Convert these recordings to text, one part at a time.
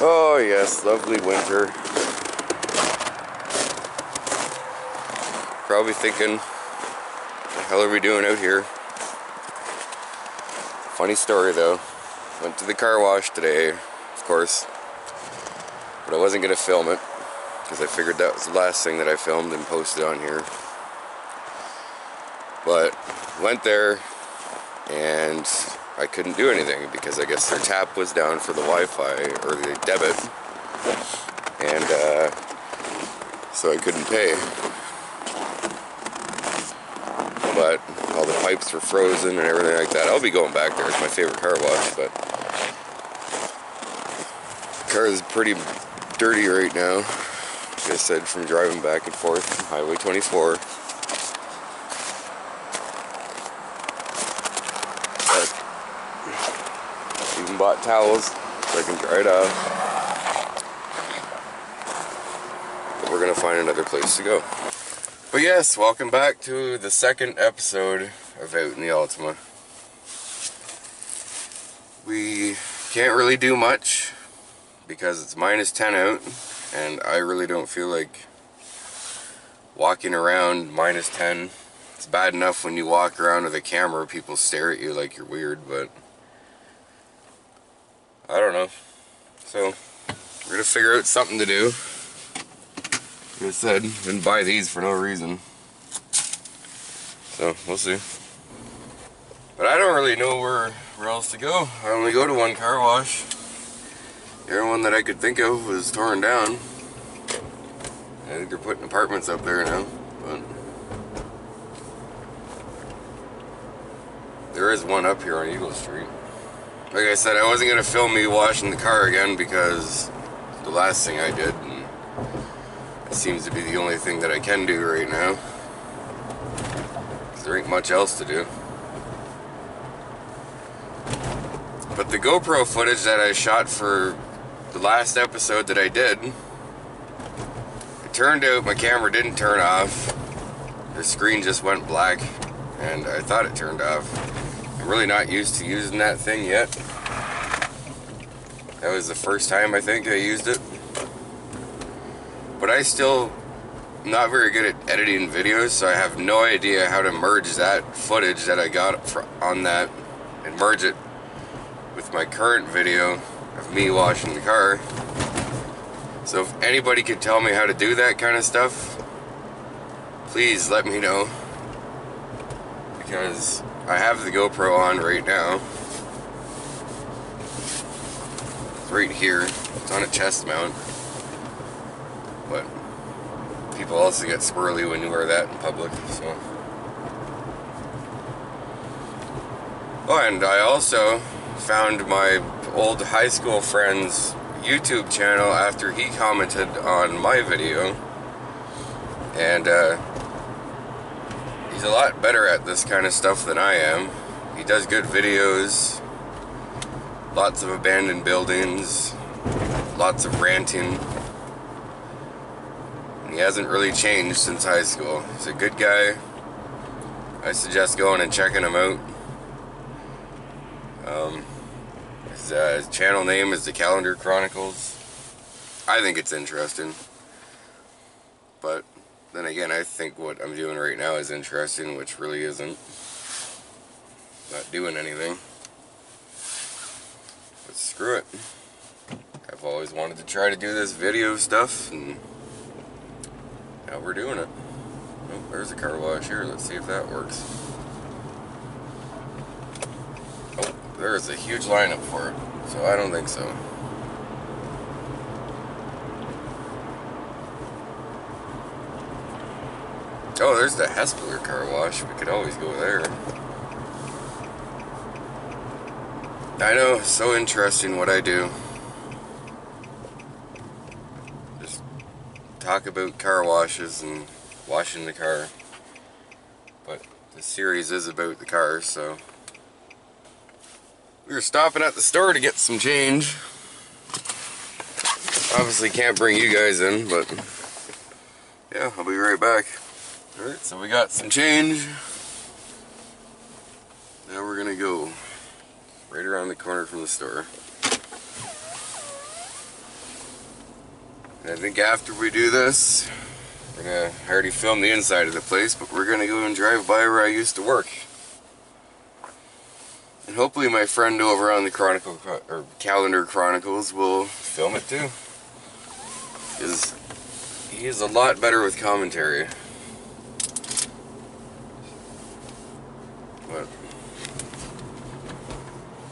Oh yes, lovely winter. Probably thinking, what the hell are we doing out here? Funny story though. Went to the car wash today, of course. But I wasn't gonna film it, because I figured that was the last thing that I filmed and posted on here. But went there and I couldn't do anything because I guess their tap was down for the Wi-Fi or the debit, and so I couldn't pay. But all the pipes were frozen and everything like that. I'll be going back there. It's my favorite car wash, but the car is pretty dirty right now. Like I said, from driving back and forth from Highway 24. Even bought towels so I can dry it off. But we're gonna find another place to go. But yes, welcome back to the second episode of Out in the Altima. We can't really do much because it's -10 out, and I really don't feel like walking around -10. It's bad enough when you walk around with a camera, people stare at you like you're weird, but I don't know. So we're gonna figure out something to do. Like I said, didn't buy these for no reason. So we'll see. But I don't really know where else to go. I only go to one car wash. The other one that I could think of was torn down. I think they're putting apartments up there now, but there is one up here on Eagle Street. Like I said, I wasn't gonna film me washing the car again because it's the last thing I did, and it seems to be the only thing that I can do right now. There ain't much else to do. But the GoPro footage that I shot for the last episode that I did, it turned out my camera didn't turn off. The screen just went black, and I thought it turned off. I'm really not used to using that thing yet. That was the first time I think I used it. But I still not very good at editing videos, so I have no idea how to merge that footage that I got on that and merge it with my current video of me washing the car. So if anybody could tell me how to do that kind of stuff, please let me know, because I have the GoPro on right now. It's right here. It's on a chest mount. But people also get squirrely when you wear that in public, so. Oh, and I also found my old high school friend's YouTube channel after he commented on my video, and he's a lot better at this kind of stuff than I am. He does good videos, lots of abandoned buildings, lots of ranting. He hasn't really changed since high school. He's a good guy. I suggest going and checking him out. His channel name is The Calendar Chronicles. I think it's interesting. But then again, I think what I'm doing right now is interesting, which really isn't. Not doing anything. But screw it. I've always wanted to try to do this video stuff, and now we're doing it. Oh, there's a car wash here. Let's see if that works. Oh, there's a huge lineup for it, so I don't think so. Oh, there's the Hespeler car wash. We could always go there. I know, so interesting what I do. Just talk about car washes and washing the car. But the series is about the cars, so. We were stopping at the store to get some change. Obviously can't bring you guys in, but yeah, I'll be right back. Alright, so we got some change. Now we're gonna go right around the corner from the store. I think after we do this, I already filmed the inside of the place, but we're gonna go and drive by where I used to work. And hopefully my friend over on the Calendar Chronicles will film it too. Because he is a lot better with commentary. But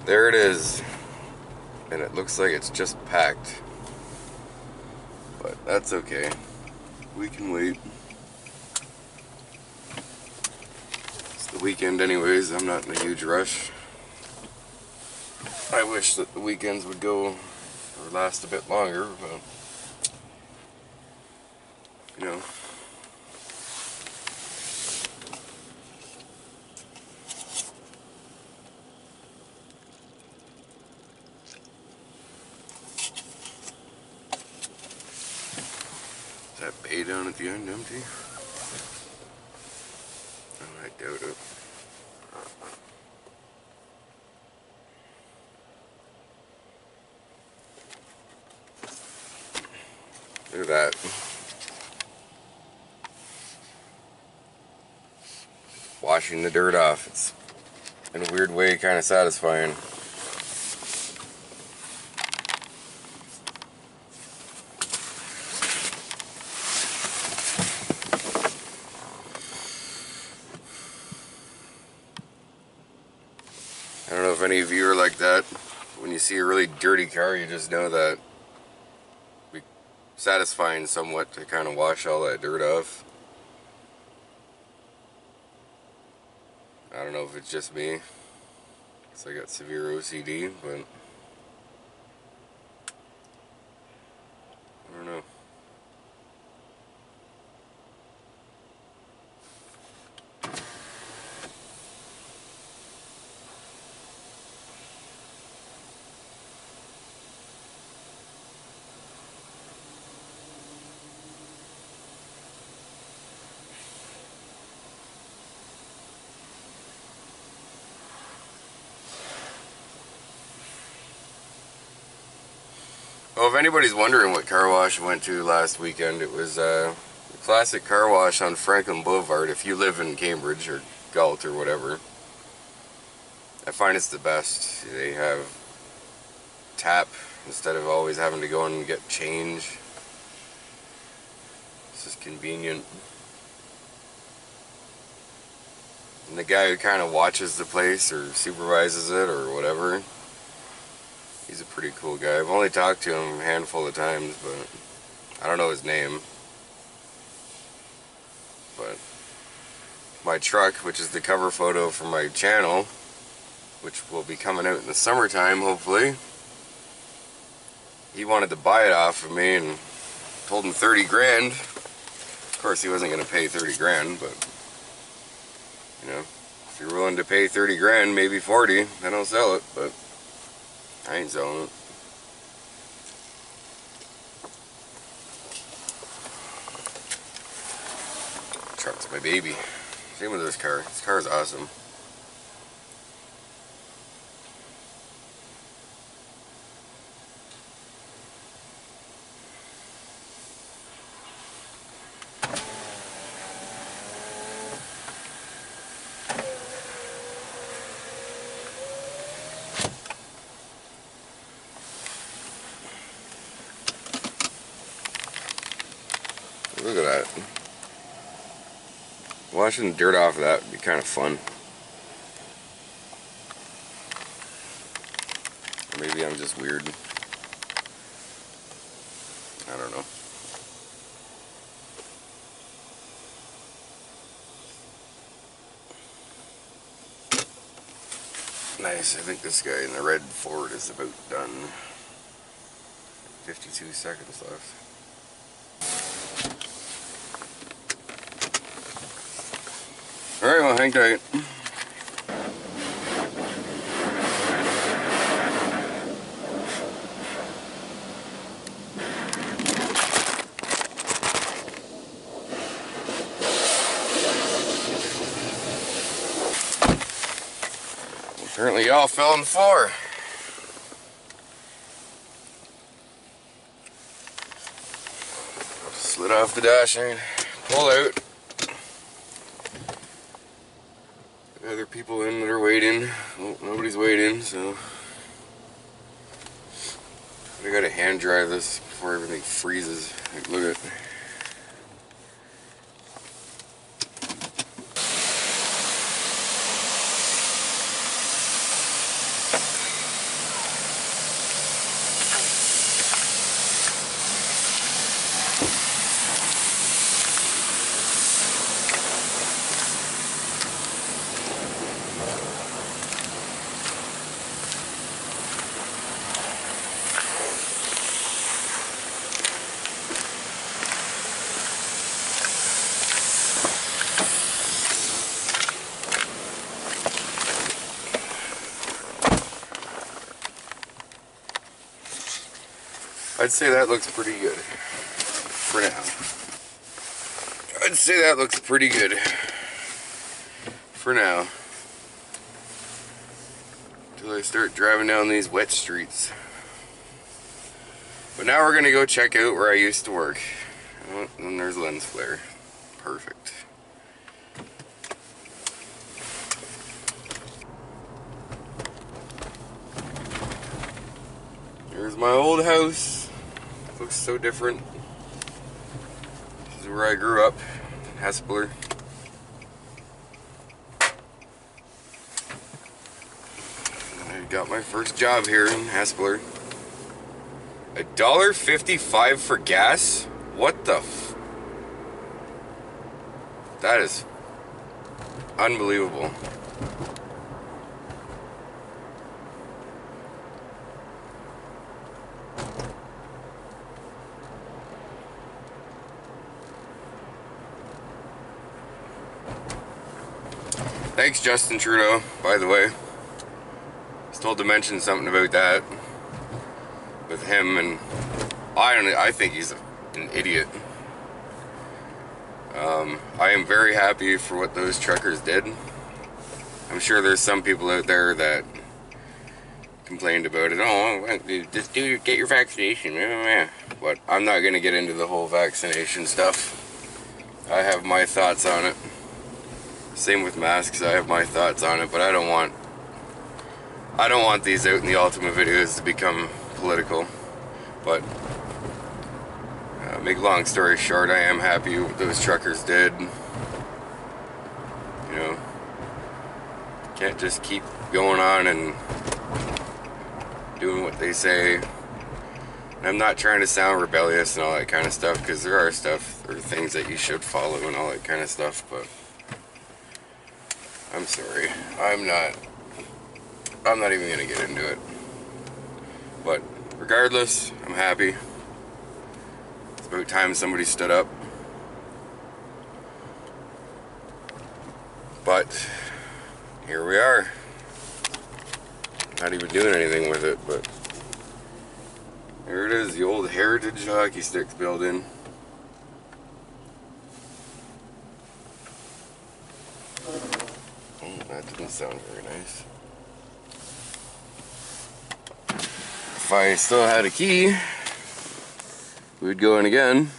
there it is. And it looks like it's just packed. But that's okay. We can wait. It's the weekend anyways, I'm not in a huge rush. I wish that the weekends would go or last a bit longer, but you know. Is that bay down at the end empty? Oh, I doubt it. Look at that. Washing the dirt off. It's in a weird way kind of satisfying. I don't know if any of you are like that. When you see a really dirty car, you just know that it's satisfying somewhat to kind of wash all that dirt off. I don't know if it's just me, because I got severe OCD, but I don't know. Well, if anybody's wondering what car wash I went to last weekend, it was a classic car wash on Franklin Boulevard. If you live in Cambridge or Galt or whatever, I find it's the best. They have tap instead of always having to go and get change. It's just convenient. And the guy who kind of watches the place or supervises it or whatever, he's a pretty cool guy. I've only talked to him a handful of times, but I don't know his name. But my truck, which is the cover photo for my channel, which will be coming out in the summertime, hopefully, he wanted to buy it off of me and told him 30 grand. Of course, he wasn't going to pay 30 grand, but, you know, if you're willing to pay 30 grand, maybe 40, then I'll sell it, but I ain't selling it. Truck's my baby. Same with this car. This car is awesome. Look at that. Washing the dirt off of that would be kind of fun. Or maybe I'm just weird. I don't know. Nice. I think this guy in the red Ford is about done. 52 seconds left. Alright, well, hang tight. Apparently y'all fell on the floor. Slid off the dashing, pull out. Other people in that are waiting. Oh, nobody's waiting, so I gotta hand dry this before everything freezes. Like, look at it. I'd say that looks pretty good for now. I'd say that looks pretty good for now. Until I start driving down these wet streets. But now we're gonna go check out where I used to work. Oh, and there's lens flare. Perfect. Here's my old house. Looks so different. This is where I grew up, Hespeler. I got my first job here in Hespeler. $1.55 for gas? What the f... That is unbelievable. Thanks, Justin Trudeau, by the way. I was told to mention something about that with him, and I think he's an idiot. I am very happy for what those truckers did. I'm sure there's some people out there that complained about it. Oh, just get your vaccination. But I'm not going to get into the whole vaccination stuff. I have my thoughts on it. Same with masks, I have my thoughts on it, but I don't want these out in the Altima videos to become political. But make long story short, I am happy what those truckers did. You know, can't just keep going on and doing what they say. And I'm not trying to sound rebellious and all that kind of stuff, because there are things that you should follow and all that kind of stuff, but I'm sorry. I'm not even gonna get into it. But regardless, I'm happy. It's about time somebody stood up. But here we are. Not even doing anything with it, but there it is, the old Heritage Hockey Sticks building. That didn't sound very nice. If I still had a key, we'd go in again.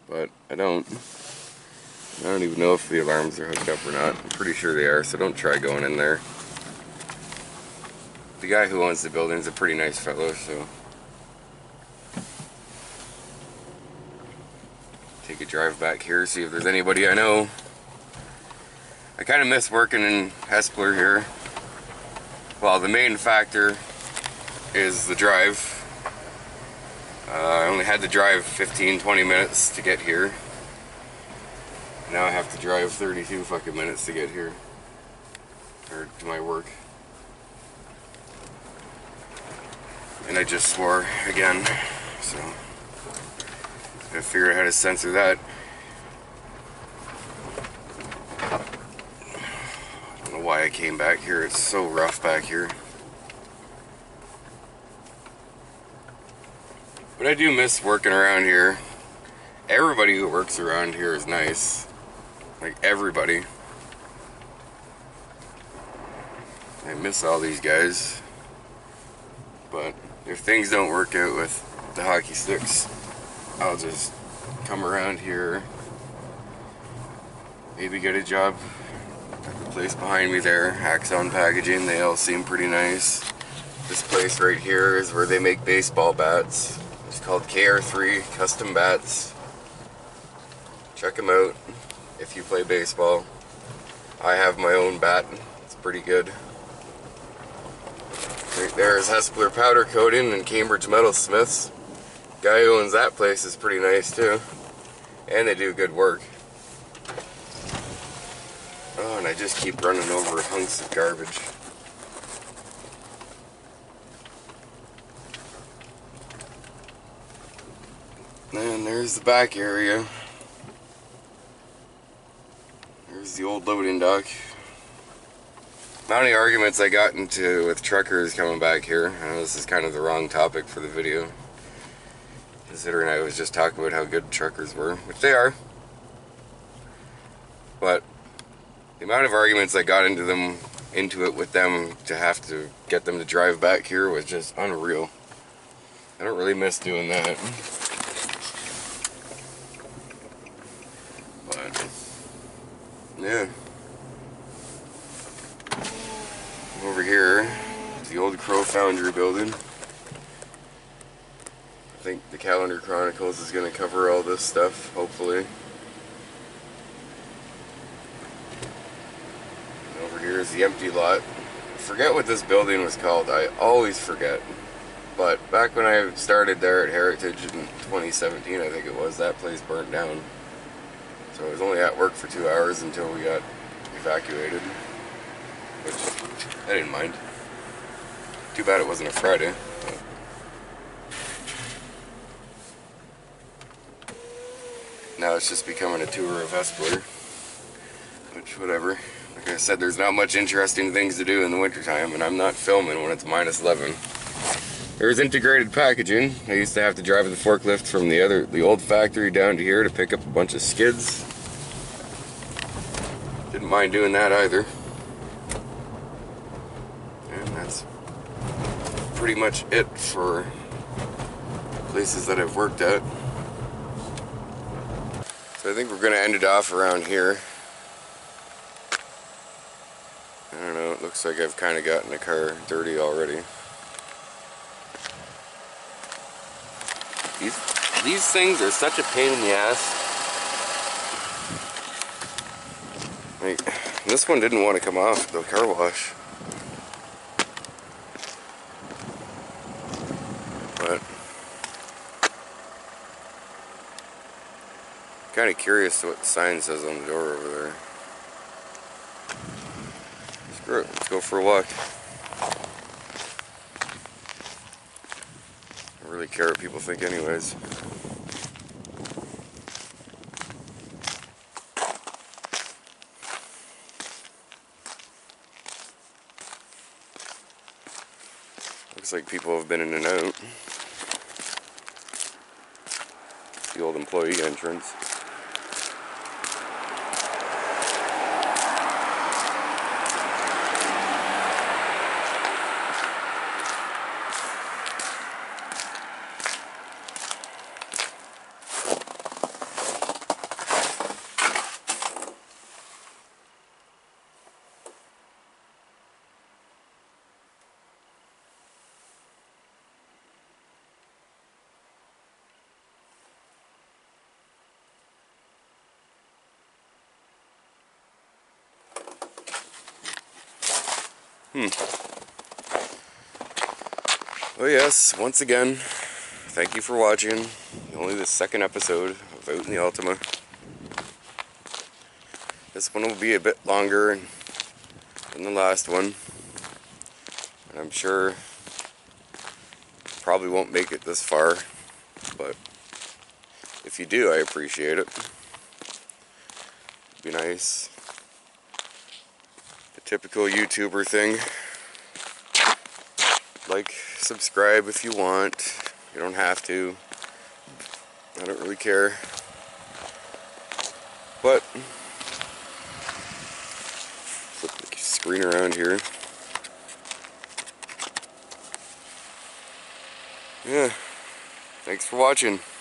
But I don't. I don't even know if the alarms are hooked up or not. I'm pretty sure they are, so don't try going in there. The guy who owns the building is a pretty nice fellow, so take a drive back here, see if there's anybody I know. I kind of miss working in Hespeler here. Well, the main factor is the drive. I only had to drive 15-20 minutes to get here. Now I have to drive 32 fucking minutes to get here. Or to my work. And I just swore again, so I figured out how to censor that. Why I came back here. It's so rough back here. But I do miss working around here. Everybody who works around here is nice. Like, everybody. I miss all these guys. But if things don't work out with the hockey sticks, I'll just come around here, maybe get a job at the place behind me there, Axon Packaging. They all seem pretty nice. This place right here is where they make baseball bats. It's called KR3 Custom Bats. Check them out if you play baseball. I have my own bat. It's pretty good. Right there is Hespeler Powder Coating and Cambridge Metalsmiths. Guy who owns that place is pretty nice too. And they do good work. Oh, and I just keep running over hunks of garbage. And there's the back area. There's the old loading dock. Not any arguments I got into with truckers coming back here. I know this is kind of the wrong topic for the video, considering I was just talking about how good truckers were, which they are. But the amount of arguments I got into it with them to have to get them to drive back here was just unreal. I don't really miss doing that. But yeah. Over here is the old Crow Foundry building. I think the Calendar Chronicles is going to cover all this stuff, hopefully. And over here is the empty lot. I forget what this building was called. I always forget. But back when I started there at Heritage in 2017, I think it was, that place burnt down. So I was only at work for 2 hours until we got evacuated. Which I didn't mind. Too bad it wasn't a Friday. But now it's just becoming a tour of Hespeler. Which, whatever. Like I said, there's not much interesting things to do in the wintertime, and I'm not filming when it's minus 11. There's integrated packaging. I used to have to drive the forklift from the old factory down to here to pick up a bunch of skids. Didn't mind doing that either. And that's pretty much it for places that I've worked at. So I think we're gonna end it off around here. I don't know, it looks like I've kind of gotten the car dirty already. These things are such a pain in the ass. Like, this one didn't want to come off the car wash. But kind of curious what the sign says on the door over there. Screw it, let's go for a walk. I don't really care what people think anyways. Looks like people have been in and out. The old employee entrance. Well, yes, once again, thank you for watching. Only the second episode of Out in the Altima. This one will be a bit longer than the last one. And I'm sure probably won't make it this far, but if you do, I appreciate it. It'd be nice. The typical YouTuber thing. Like, subscribe if you want. You don't have to. I don't really care. But flip the screen around here. Yeah. Thanks for watching.